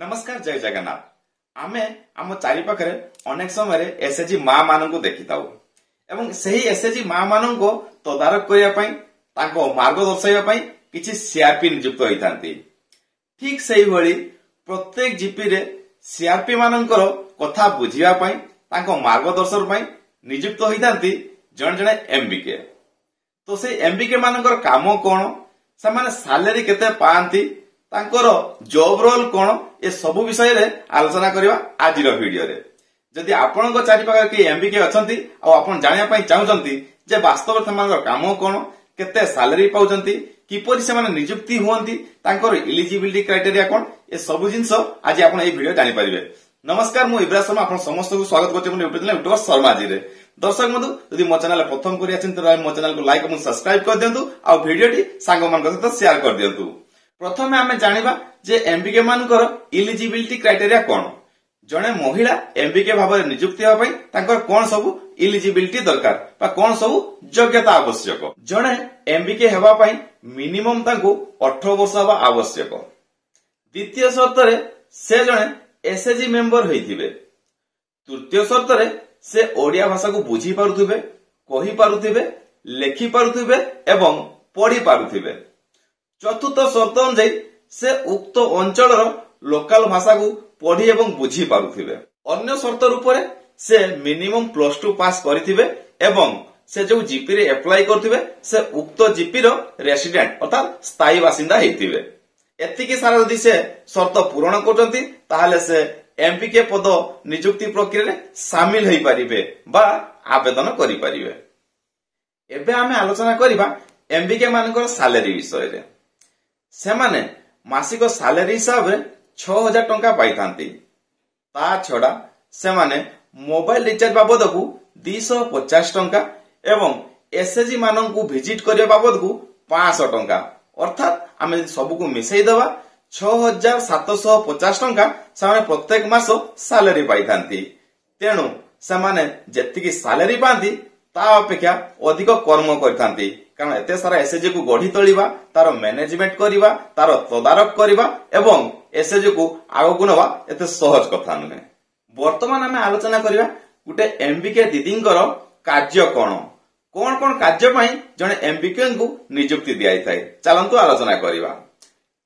नमस्कार जय जगन्नाथ आमे आम चारि पाखरे अनेक समय एसएचजी माँ मानू देखी था से एसएचजी माँ मान को तदारक करने मार्ग दर्शाई किसी सीआरपी नियुक्त होता ठीक से प्रत्येक जीपी रे सीआरपी मानकर कथा बुझापी मार्गदर्शन नियुक्त होता जड़े जड़े एमबीके तो से एमबीके मानकर काम कौन से सालेरी केते पाती तांकर जॉब रोल कौन ए सबु विषय रे आलोचना करवा आज वीडियो रे जदि आपण चारि पाखरे कि एमबीके अछंती आ आपण जानिया पई चाहउचंती जे वास्तव में काम कौन केते सैलरी पाउचंती किपरि से माने नियुक्ति हुअंती तांकर एलिजिबिलिटी क्राइटेरिया कौन ए सबु जिंस आज आपण ए वीडियो जानि परिबे। नमस्कार मु इब्राहिम शर्मा आपण समस्त को स्वागत करते मु यूट्यूबर शर्मा जी रे। दर्शक बंधु यदि मो चैनल प्रथम करि आछन त मो चैनल को लाइक और सब्सक्राइब कर दियंतु आ वीडियोटी सांग मान सहित शेयर कर दियंतु। प्रथमे आमे जानिबा जे एमबीके मानकर एलिजिबिलिटी क्राइटेरिया कौन जने महिला एमबीके भाव में नियुक्ति होबा तांकर कोन सब एलिजिबिलिटी दरकार बा कोन सब योग्यता आवश्यक जने एमबीके हेबा पई मिनिमम तांको 18 वर्ष होबा आवश्यक। द्वितीय शर्त रे से जने एसएचजी मेंबर होइथिबे। तृतीय शर्त रे से ओडिया भाषा को बुझी पारुथिबे कहि पारुथिबे लेखि पारुथिबे एवं पढ़ी पारुथिबे। चतुर्थ शर्त अनुसार से उक्त अंचल लोकल भाषा को पढ़ी एवं बुझी पारुथिबे। अन्य शर्त रूप से मिनिमम +2 पास करिथिबे एवं से जो जीपी रे अप्लाई करथिबे से उक्त जीपी रो रेसिडेंट अर्थात स्थायी बासिंदा हेतिबे। एतिकी सारा यदि से शर्त पूरण करचंती ताहाले से एमपीके पद नियुक्ति प्रक्रिया रे शामिल हेई परिबे बा आवेदन करि परिबे। एबे आमे आलोचना करिबा एमपीके मानकर सैलरी विषय रे। से माने मासिक सैलरी हिसाब रे 6000 टंका पाई थांती। ता छडा से माने मोबाइल रिचार्ज बाबद को 250 टंका एवं एसएचजी मानन को विजिट करिया बाबद को 500 टंका अर्थात आमे सब को मिसई दवा 6750 टंका से प्रत्येक मास सैलरी पाई थांती। तेणु से माने जेतिकी सैलरी पांती ता अपेक्षा अधिक कर्म करथांती कारण एते सारा एसएचजी को गढ़ी तोलिबा तार मैनेजमेंट करिबा तार तदारक करिबा एवं एसएचजी को आगो को नवा एते सहज कथा नुहे। वर्तमान आमे आलोचना करिबा गुटे एमबीके दीदींकर कार्य कोन कोन कोन कार्य पई जने एमबीके को नियुक्ति दियाई थाए चलंतु आलोचना करिबा।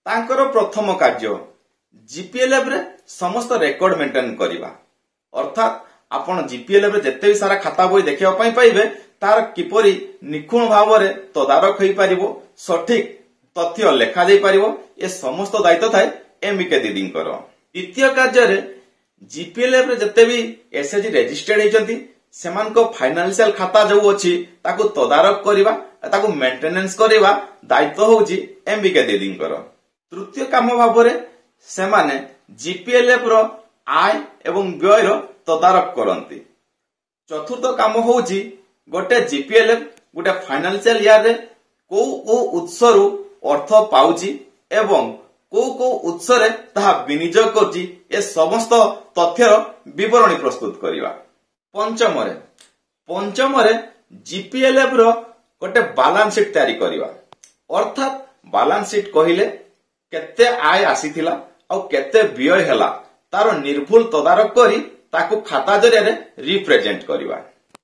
तांकर प्रथम कार्य जीपीएलएफ रे समस्त रेकॉर्ड मेंटेन करिबा अर्थात आपण जीपीएलएफ रे जत्ते भी सारा खाता बही देखिबा पई पाइबे तार किपरि निखुण भाव रे तदारक होई परिबो सठिक तथ्य लेखा जाई परिबो ए समस्त दायित्व थाए एमबीके दीदींकर। द्वितीय कार्य रे जीपीएलएफ रे जत्ते भी एसएचजी रजिस्टर्ड हेचंती सेमान को फाइनेंशियल खाता जो अछि ताकू तदारक करिबा ताकू मेंटेनेंस करिबा दायित्व होउची एमबीके दीदींकर। तृतीय काम भाव रे से माने जीपीएलएफ रो आय एवं व्यय रो तदारक करंती। चतुर्थ काम होउची गोटे जीपीएलएफ गोटे फाइनेंशियल ईयर रे को उत्स रु अर्थ पाउची एवं को उत्स रे ताहा विनियोग करची ए समस्त तथ्यर विवरणी प्रस्तुत करिवा। पंचम रे जीपीएलएफ रो गोटे बैलेंस शीट तैयारी करिवा अर्थात बैलेंस शीट कहिले केते आय आसीथिला आ केते व्यय हैला तार निर्भुल तदारक करी ताकू खाता जरिया रे रिप्रेजेंट करिवा।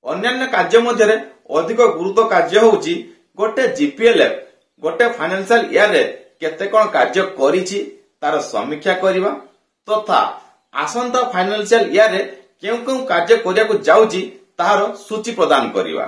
अन्य कार्य मध्य अधिक गुरुत्व कार्य होउची गोटे जीपीएलएफ गोटे फाइनेंशियल ईयर रे केते कोन कार्य करिछि तार समीक्षा करिवा तथा आसंता फाइनेंशियल ईयर रे केउ कार्य करिया को जाउची तार सूची प्रदान करिवा।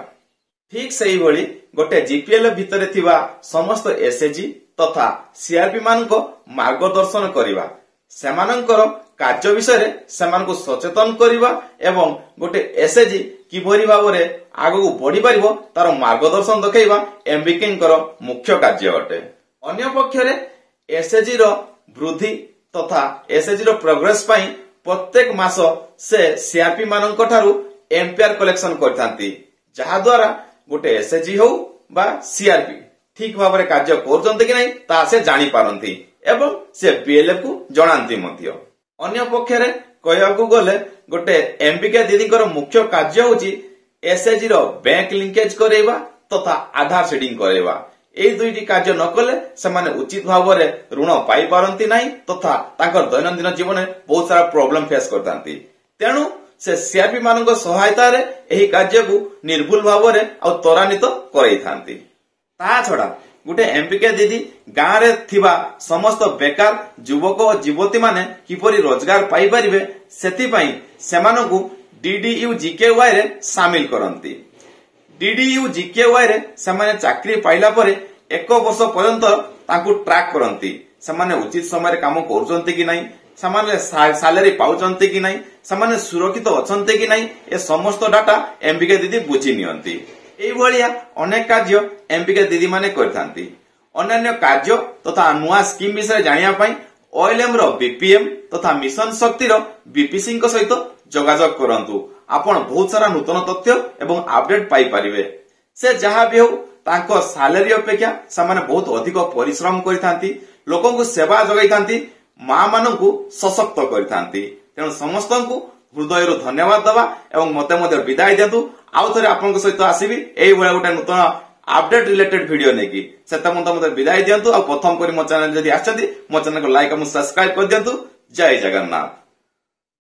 ठीक सेही भली गोटे जीपीएलएफ भितरे थिबा समस्त एसएचजी तथा सीआरपी मान को मार्गदर्शन करिवा सेमानंकर कार्य विषय रे सेमान को सचेतन करिवा एवं गोटे एसएचजी किभरी भाव रे आगो को बढ़ी परिबो तार मार्गदर्शन देखैबा एमबीके मुख्य कार्य अटे। अन्य पक्ष रे एसएचजी रो वृद्धि तथा एसएचजी रो प्रोग्रेस पई प्रत्येक मास से सीआरपी माननक ठारू एम्पियर कलेक्शन करथांती जहा द्वारा गोटे एसएचजी हो बा सीआरपी ठीक भाव रे कार्य करजंते कि नै ता से जानि पारंती एवं से बीएलएफ को जणांती मध्य। अन्य पक्ष रे कहयाकू गले गोटे एमबीके दीदींकर मुख्य कार्य होची एसएचजी रो बैंक लिंकेज करेबा तथा आधार सीडिंग करेबा এই ଦୁଇଟି କାର୍ଯ୍ୟ ନ କଲେ ସେମାନେ ଉଚିତ ଭାବରେ ଋଣ ପାଇପାରନ୍ତି ନାହିଁ ତଥା ତାଙ୍କର ଦୈନନ୍ଦିନ ଜୀବନରେ ବହୁତ ସାରା ପ୍ରୋବ୍ଲେମ ଫେସ୍ କରିଥାନ୍ତି। ତେଣୁ ସେ ସିଆରପି ମାନଙ୍କ ସହାୟତାରେ ଏହି କାର୍ଯ୍ୟକୁ ନିର୍ଭୁଲ ଭାବରେ ଆଉ ତ୍ୱରାନ୍ୱିତ କରାଇଥାନ୍ତି। ତା ଛଡା ଗୋଟେ ଏମ୍ପିକେ ଦିଦି ଗାଁରେ ଥିବା ସମସ୍ତ ବେକାର ଯୁବକ ଓ ଯୁବତୀ ମାନେ କିପରି ରୋଜଗାର ପାଇପାରିବେ ସେଥିପାଇଁ ସେମାନଙ୍କୁ DDU GKY ରେ ସାମିଲ କରନ୍ତି। DDU GKY ରେ ସେମାନେ ଚାକିରି ପାଇଲା ପରେ 1 ବର୍ଷ ପର୍ଯ୍ୟନ୍ତ ତାଙ୍କୁ ଟ୍ରାକ୍ କରନ୍ତି। ସେମାନେ ଉଚିତ ସମୟରେ କାମ କରୁଛନ୍ତି କି ନାହିଁ, ସେମାନେ ସାଲାରୀ ପାଉଛନ୍ତି କି ନାହିଁ, ସେମାନେ ସୁରକ୍ଷିତ ଅଛନ୍ତି କି ନାହିଁ, ଏ ସମସ୍ତ ଡାଟା ଏମ୍ପିକେ ଦିଦି ବୁଝି ନିଅନ୍ତି। এইভাবে অনেক কার্য এমপিকে দিদি মানে করে অন্যান্য কার্য তথা নূয়া স্কিম বিষয়ে জাঁয়া OLM র BPM তথা মিশন শক্তির BPC সহিত যোগাযোগ করন্তু। আপন বহুত সারা নূতন তথ্য এবং আপডেট পাই পারিবে। সে যাহা বি হোক তাঙ্ক সালারি অপেক্ষা সেমানে বহুত অধিক পরিশ্রম করিথান্তি, লোকଙ୍କୁ সেবা যোগাইথান্তি, মা মানଙ୍କୁ সশক্ত করিথান্তি। তেণু সমস্তଙ୍କୁ হৃদয়ରୁ ধন্যবাদ দেবা এবং মতে মধ্যে বিদায় দিয়ন্তু। ଆଉ ଥରେ ଆପଣଙ୍କ ସହିତ ଆସିବି ଏଇଭଳିଆ ଗୋଟେ ନୂତନ अपडेट रिलेटेड वीडियो नेकी सेता मते विदाय दियंतु। आ प्रथम करी मो चैनल जदि आछंती मो चैनल को लाइक और सब्सक्राइब कर दियंतु। जय जगन्नाथ।